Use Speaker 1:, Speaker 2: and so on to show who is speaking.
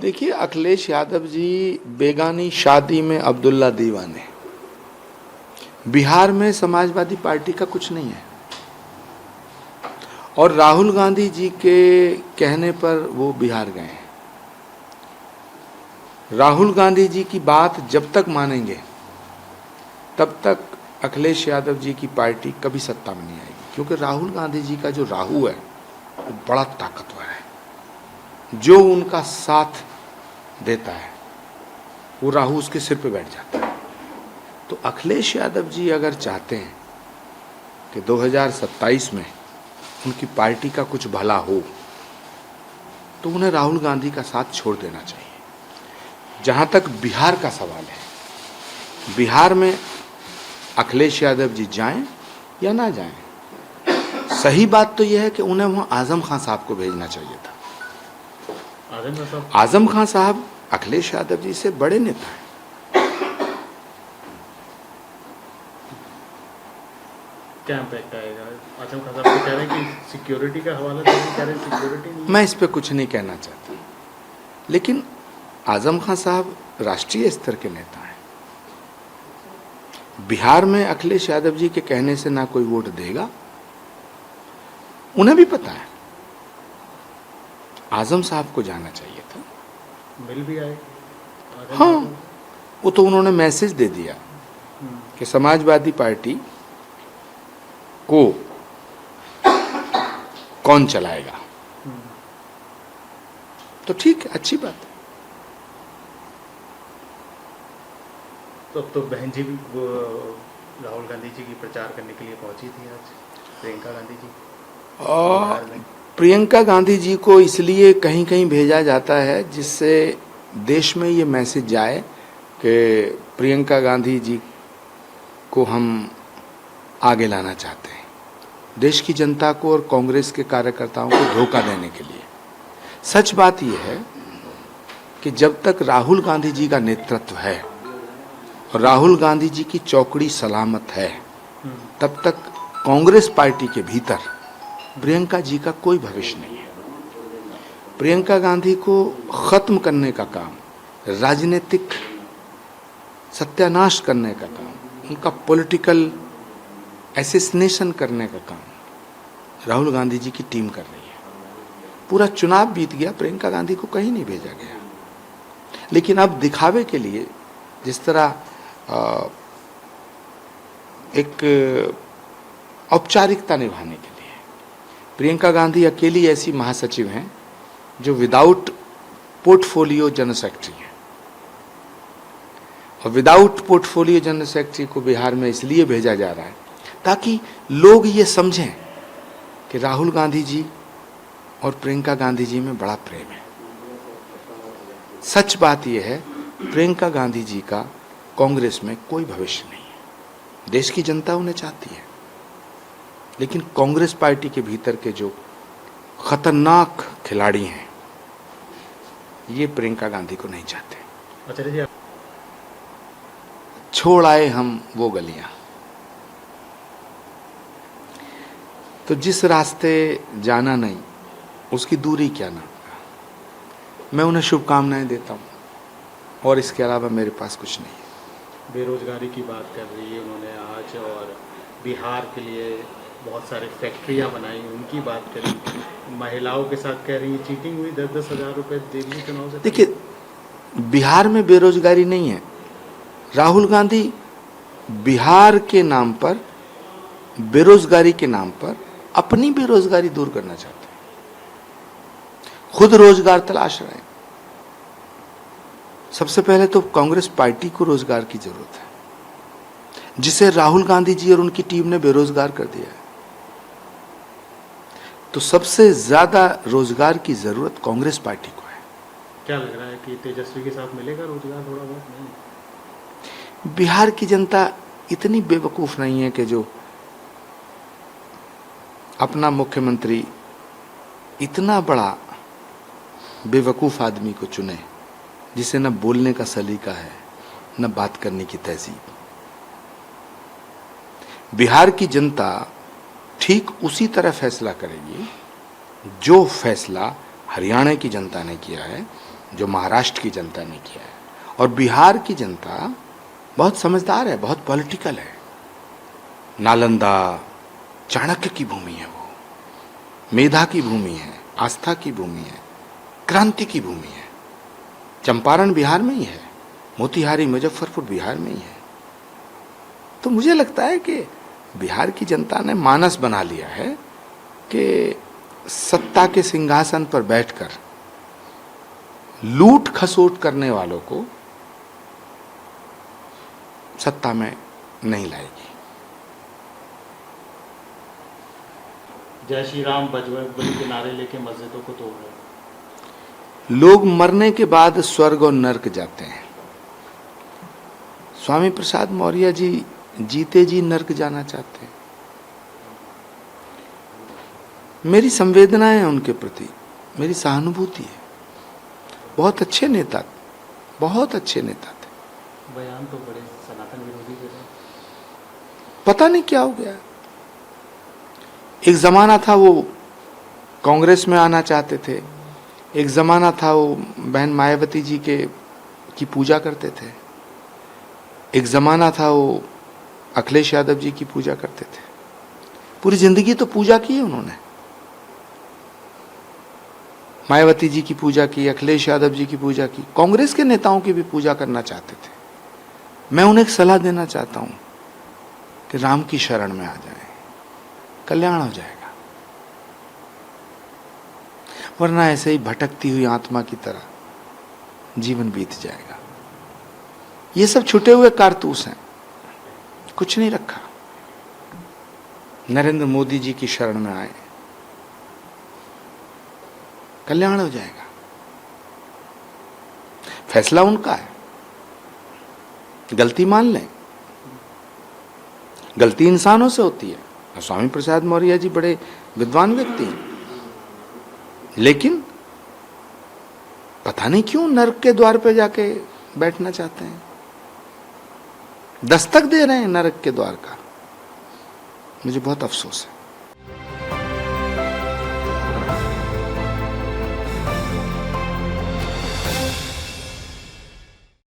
Speaker 1: देखिए, अखिलेश यादव जी बेगानी शादी में अब्दुल्ला दीवाने। बिहार में समाजवादी पार्टी का कुछ नहीं है और राहुल गांधी जी के कहने पर वो बिहार गए हैं। राहुल गांधी जी की बात जब तक मानेंगे तब तक अखिलेश यादव जी की पार्टी कभी सत्ता में नहीं आएगी, क्योंकि राहुल गांधी जी का जो राहु है वो बड़ा ताकतवर है। जो उनका साथ देता है वो राहु उसके सिर पे बैठ जाता है। तो अखिलेश यादव जी अगर चाहते हैं कि 2027 में उनकी पार्टी का कुछ भला हो तो उन्हें राहुल गांधी का साथ छोड़ देना चाहिए। जहां तक बिहार का सवाल है, बिहार में अखिलेश यादव जी जाएं या ना जाएं, सही बात तो यह है कि उन्हें वहां आजम खान साहब को भेजना चाहिए था। आजम खान साहब अखिलेश यादव जी से बड़े नेता हैं।
Speaker 2: क्या इम्पैक्ट आएगा? आजम खान साहब तो कह रहे हैं कि सिक्योरिटी का हवाला दे रहे हैं, सिक्योरिटी नहीं है।
Speaker 1: मैं इस पे कुछ नहीं कहना चाहता, लेकिन आजम खान साहब राष्ट्रीय स्तर के नेता हैं। बिहार में अखिलेश यादव जी के कहने से ना कोई वोट देगा, उन्हें भी पता है। आजम साहब को जाना चाहिए था।
Speaker 2: मिल भी आए।
Speaker 1: हाँ, वो तो उन्होंने मैसेज दे दिया कि समाजवादी पार्टी को कौन चलाएगा। तो ठीक है, अच्छी बात है।
Speaker 2: तो अब तो बहन जी भी वो राहुल गांधी जी की प्रचार करने के लिए पहुंची थी आज, प्रियंका गांधी जी।
Speaker 1: प्रियंका गांधी जी को इसलिए कहीं कहीं भेजा जाता है जिससे देश में ये मैसेज जाए कि प्रियंका गांधी जी को हम आगे लाना चाहते हैं, देश की जनता को और कांग्रेस के कार्यकर्ताओं को धोखा देने के लिए। सच बात यह है कि जब तक राहुल गांधी जी का नेतृत्व है और राहुल गांधी जी की चौकड़ी सलामत है, तब तक कांग्रेस पार्टी के भीतर प्रियंका जी का कोई भविष्य नहीं है। प्रियंका गांधी को खत्म करने का काम, राजनीतिक सत्यानाश करने का काम, उनका पॉलिटिकल एसेसिनेशन करने का काम राहुल गांधी जी की टीम कर रही है। पूरा चुनाव बीत गया, प्रियंका गांधी को कहीं नहीं भेजा गया। लेकिन अब दिखावे के लिए, जिस तरह एक औपचारिकता निभाने के लिए, प्रियंका गांधी अकेली ऐसी महासचिव हैं जो विदाउट पोर्टफोलियो जनरल सेक्रेटरी हैं। और विदाउट पोर्टफोलियो जनरल सेक्रेटरी को बिहार में इसलिए भेजा जा रहा है ताकि लोग ये समझें कि राहुल गांधी जी और प्रियंका गांधी जी में बड़ा प्रेम है। सच बात यह है, प्रियंका गांधी जी का कांग्रेस में कोई भविष्य नहीं है। देश की जनता उन्हें चाहती है, लेकिन कांग्रेस पार्टी के भीतर के जो खतरनाक खिलाड़ी हैं, ये प्रियंका गांधी को नहीं चाहते।
Speaker 2: आचार्य जी,
Speaker 1: छोड़ आए हम वो गलियां। तो जिस रास्ते जाना नहीं उसकी दूरी क्या ना। मैं उन्हें शुभकामनाएं देता हूं और इसके अलावा मेरे पास कुछ नहीं है।
Speaker 2: बेरोजगारी की बात कर रही है उन्होंने आज, और बिहार के लिए बहुत सारे फैक्ट्रियां बनाई, उनकी बात करी। महिलाओं के साथ कह रही है चीटिंग हुई, 10-10 हजार रुपए दिल्ली चुनाव से।
Speaker 1: देखिए, बिहार में बेरोजगारी नहीं है। राहुल गांधी बिहार के नाम पर, बेरोजगारी के नाम पर अपनी बेरोजगारी दूर करना चाहते हैं। खुद रोजगार तलाश रहे हैं। सबसे पहले तो कांग्रेस पार्टी को रोजगार की जरूरत है, जिसे राहुल गांधी जी और उनकी टीम ने बेरोजगार कर दिया है। तो सबसे ज्यादा रोजगार की जरूरत कांग्रेस पार्टी को है।
Speaker 2: क्या लग रहा है कि तेजस्वी के साथ मिलेगा रोजगार? थोड़ा बहुत नहीं।
Speaker 1: बिहार की जनता इतनी बेवकूफ नहीं है कि जो अपना मुख्यमंत्री इतना बड़ा बेवकूफ आदमी को चुने, जिसे न बोलने का सलीका है न बात करने की तहजीब। बिहार की जनता ठीक उसी तरह फैसला करेगी जो फैसला हरियाणा की जनता ने किया है, जो महाराष्ट्र की जनता ने किया है। और बिहार की जनता बहुत समझदार है, बहुत पॉलिटिकल है। नालंदा, चाणक्य की भूमि है वो, मेधा की भूमि है, आस्था की भूमि है, क्रांति की भूमि है। चंपारण बिहार में ही है, मोतिहारी मुजफ्फरपुर बिहार में ही है। तो मुझे लगता है कि बिहार की जनता ने मानस बना लिया है कि सत्ता के सिंहासन पर बैठकर लूट खसोट करने वालों को सत्ता में नहीं लाएगी।
Speaker 2: जय श्री राम बजरंग बली के नारे लेके मस्जिदों को तोड़ रहे हैं।
Speaker 1: लोग मरने के बाद स्वर्ग और नरक जाते हैं। स्वामी प्रसाद मौर्य जी जीते जी नरक जाना चाहते हैं। मेरी संवेदना है उनके प्रति, मेरी सहानुभूति है। बहुत अच्छे नेता, बहुत अच्छे नेता थे।
Speaker 2: बयान तो बड़े सनातन विरोधी दे रहे हैं।
Speaker 1: पता नहीं क्या हो गया। एक जमाना था वो कांग्रेस में आना चाहते थे, एक जमाना था वो बहन मायावती जी की पूजा करते थे, एक जमाना था वो अखिलेश यादव जी की पूजा करते थे। पूरी जिंदगी तो पूजा की है उन्होंने, मायावती जी की पूजा की, अखिलेश यादव जी की पूजा की, कांग्रेस के नेताओं की भी पूजा करना चाहते थे। मैं उन्हें एक सलाह देना चाहता हूं कि राम की शरण में आ जाएं, कल्याण हो जाएगा। वरना ऐसे ही भटकती हुई आत्मा की तरह जीवन बीत जाएगा। ये सब छुटे हुए कारतूस हैं, कुछ नहीं रखा। नरेंद्र मोदी जी की शरण में आए, कल्याण हो जाएगा। फैसला उनका है, गलती मान लें। गलती इंसानों से होती है। स्वामी प्रसाद मौर्य जी बड़े विद्वान व्यक्ति हैं, लेकिन पता नहीं क्यों नरक के द्वार पे जाके बैठना चाहते हैं, दस्तक दे रहे हैं नरक के द्वार का। मुझे बहुत अफसोस है।